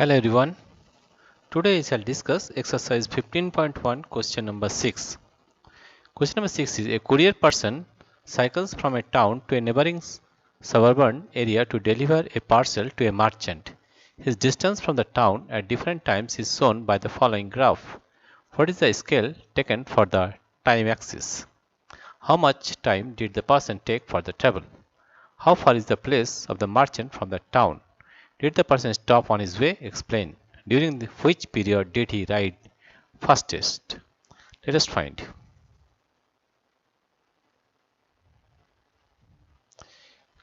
Hello everyone. Today I shall discuss exercise 15.1 question number 6. Question number 6 is a courier person cycles from a town to a neighboring suburban area to deliver a parcel to a merchant. His distance from the town at different times is shown by the following graph. What is the scale taken for the time axis? How much time did the person take for the travel? How far is the place of the merchant from the town? Did the person stop on his way? Explain. During which period did he ride fastest? Let us find.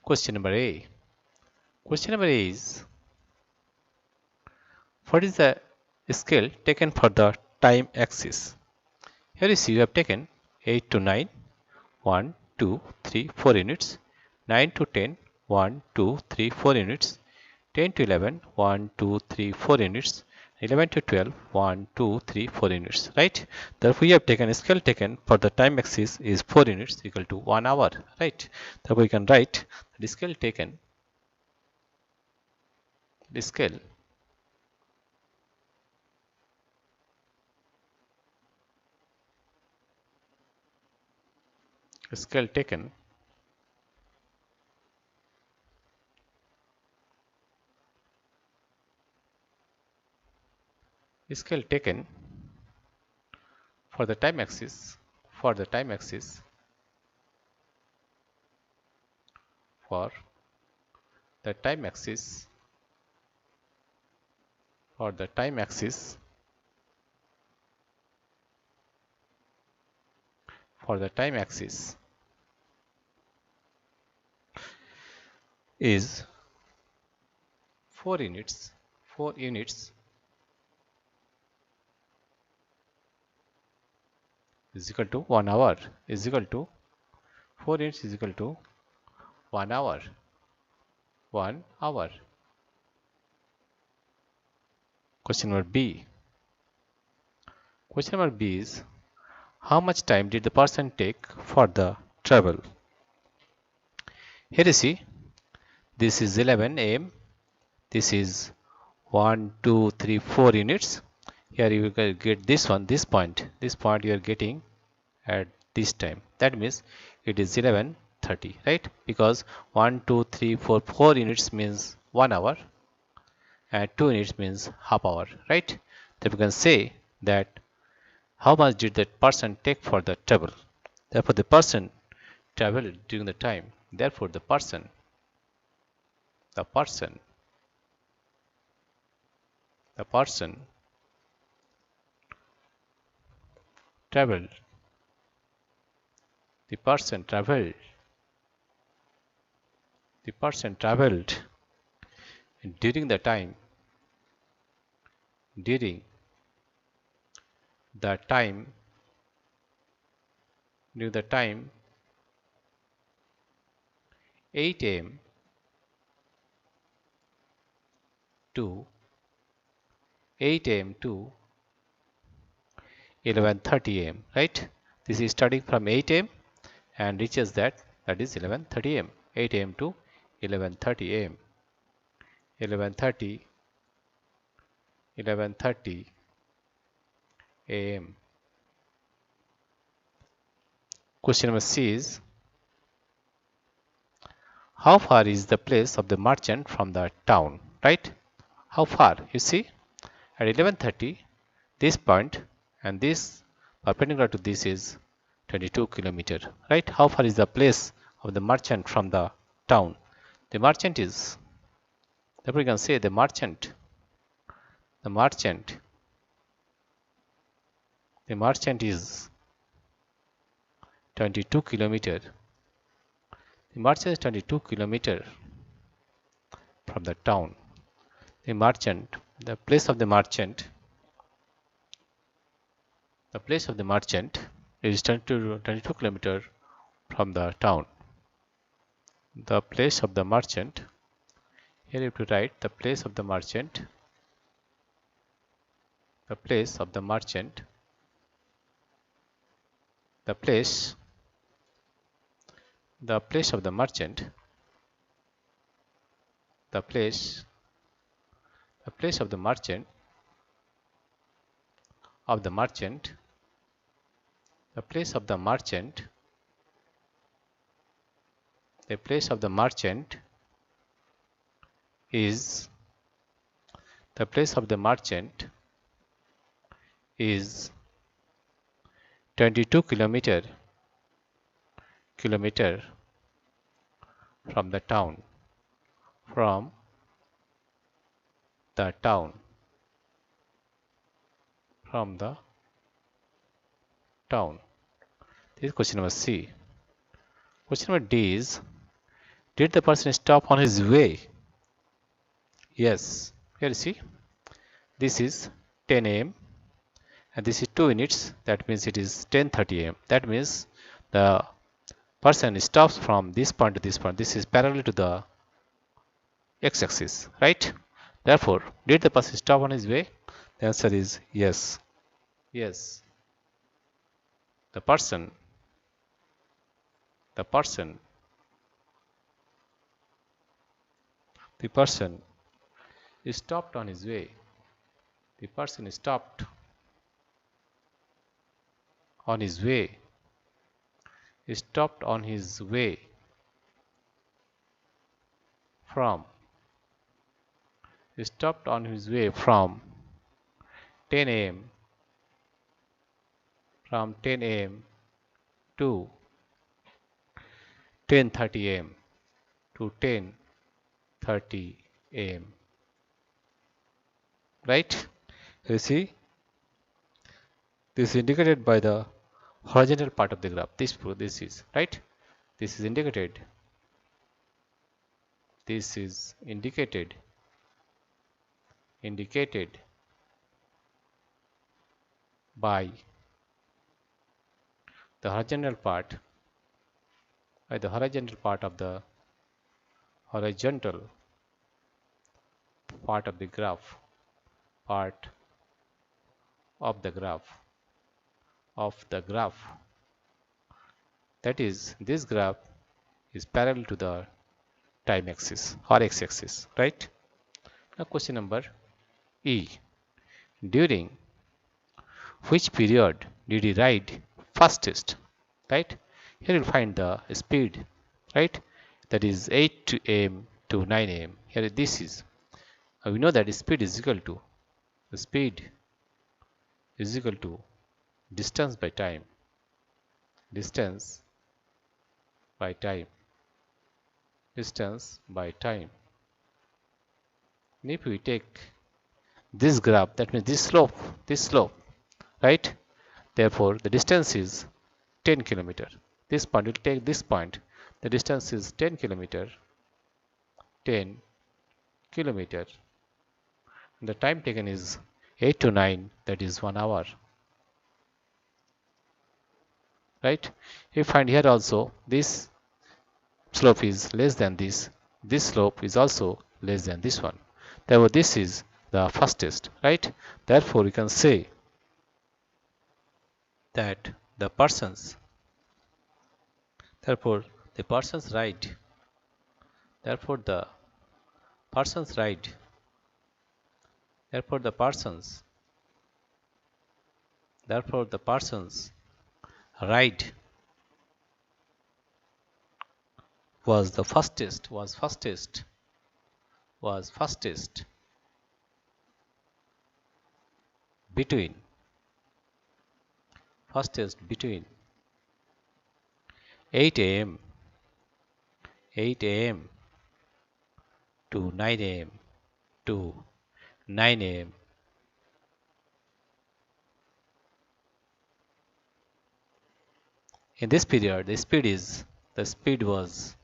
Question number A. Question number A is, what is the scale taken for the time axis? Here you see you have taken 8 to 9, 1, 2, 3, 4 units, 9 to 10, 1, 2, 3, 4 units, 10 to 11, 1, 2, 3, 4 units, 11 to 12, 1, 2, 3, 4 units, right? Therefore, we have taken a scale taken for the time axis is 4 units equal to 1 hour, right? Therefore, we can write the scale taken, the scale taken scale taken for the time axis for the time axis for the time axis for the time axis for the time axis is 4 units 4 units is equal to 1 hour is equal to 4 units is equal to 1 hour 1 hour. Question number B. Question number B is, how much time did the person take for the travel? Here you see, this is 11 am, this is 1, 2, 3, 4 units. Here you will get this one, this point you are getting at this time. That means it is 11:30, right? Because 1, 2, 3, 4, 4 units means 1 hour and 2 units means half hour, right? Then we can say that how much did that person take for the travel? Therefore, the person traveled during the time. Therefore, the person traveled the person traveled during the time during the time 8 am to 11:30 am, right? This is starting from 8 am and reaches that is 11:30 am. 8 am to 11:30 am. 11:30 am. Question number C is, how far is the place of the merchant from the town, right? How far? You see, at 11:30, this point and this perpendicular to this is 22 kilometer, right? How far is the place of the merchant from the town? The merchant is, therefore we can say the merchant is 22 kilometer. The merchant is 22 kilometer from the town. The place of the merchant is 22 kilometer from the town. The place of the merchant, here you have to write the place of the merchant, the place of the merchant the place of the merchant the place of the merchant, the place of the merchant, the place of the merchant is, the place of the merchant is 22 kilometer from the town, from the town, from the town. This is question number C. Question number D is, did the person stop on his way? Yes. Here you see, this is 10 a.m. and this is 2 units. That means it is 10:30 a.m. That means the person stops from this point to this point. This is parallel to the x-axis, right? Therefore, did the person stop on his way? The answer is yes. Yes. The person stopped on his way. The person stopped on his way. He stopped on his way from. He stopped on his way from 10 a.m. from 10 a.m. to 10:30 a.m. to 10:30 a.m. Right? You see, this is indicated by the horizontal part of the graph. This is right. This is indicated. This is indicated by the horizontal part, of the horizontal part of the graph, that is, this graph is parallel to the time axis or x-axis, right? Now question number E. During which period did he ride fastest? Right? Here you'll find the speed, right? That is 8 a.m. to 9 a.m. Here this is. We know that speed is equal to distance by time. Distance by time. And if we take this graph, that means this slope, right? Therefore, the distance is 10 kilometer. This point will take this point. The distance is 10 kilometer. And the time taken is 8 to 9, that is 1 hour. Right? You find here also this slope is less than this. This slope is also less than this one. Therefore, this is the fastest, right? Therefore, we can say that the person's ride was fastest between 8 a.m. to 9 a.m. In this period, the speed was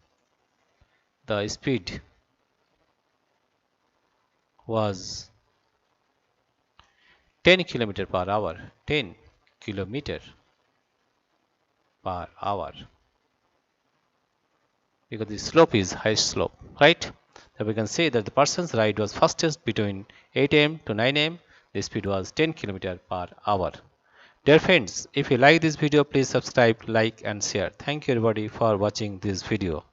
10 kilometer per hour. 10 kilometer per hour. Because the slope is high slope, right? So we can say that the person's ride was fastest between 8 a.m. to 9 a.m. The speed was 10 km per hour. Dear friends, if you like this video, please subscribe, like and share. Thank you everybody for watching this video.